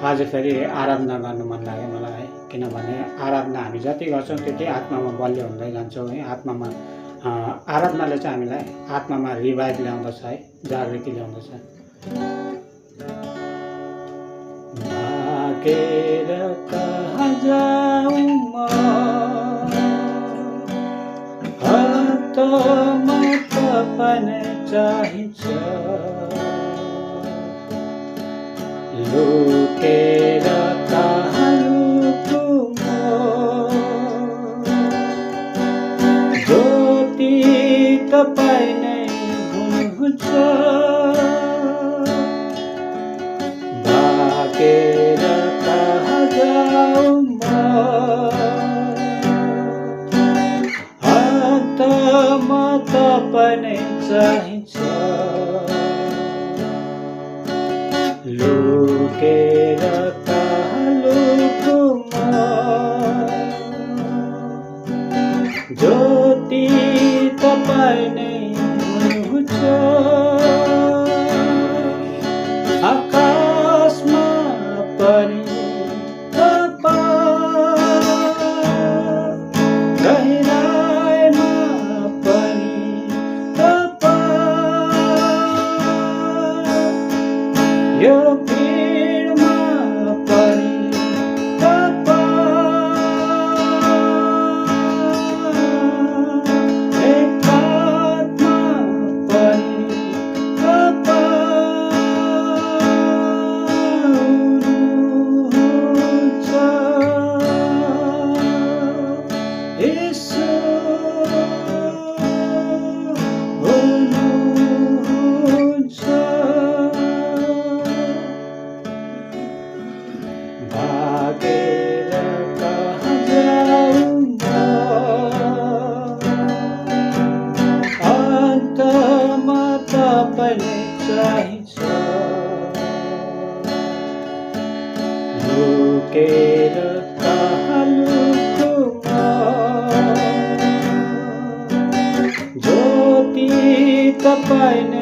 आज फेरि आराधना गर्नु मन लाग्यो मलाई है। किनभने आराधना हामी जति गर्छौँ त्यति आत्मामा बलियो हुँदै जान्छौँ है। आत्मामा आराधनाले चाहिँ हामीलाई आत्मामा रिभाइभ ल्याउँदछ है, जागृति ल्याउँदछ। भागेर कहाँ जाऊँ म, हातमा तपाईँ चाहिन्छ। लुकेर कहाँ लुकूँ म, ज्योति तपाईँ नै हुनुहुन्छ। भागेर कहाँ जाऊँ म, हातमा तपाईँ नै चाहिन्छ। लुकेर कहाँ लुकूँ म, ज्योति तपाईँ नै हुनुहुन्छ। आकाशमा पनि तपाईँ, गहिराइमा पनि तपाईँ, यो भिडमा पनि तपाईँ, एकान्तमा पनि हुनुहुन्छ। येशू हुनुहुन्छ। भागेर कहाँ जाऊँ म, अन्तमा तपाईँ नै चाहिन्छ। लुकेर कहाँ लुकूँ म, ज्योति तपाईँ नै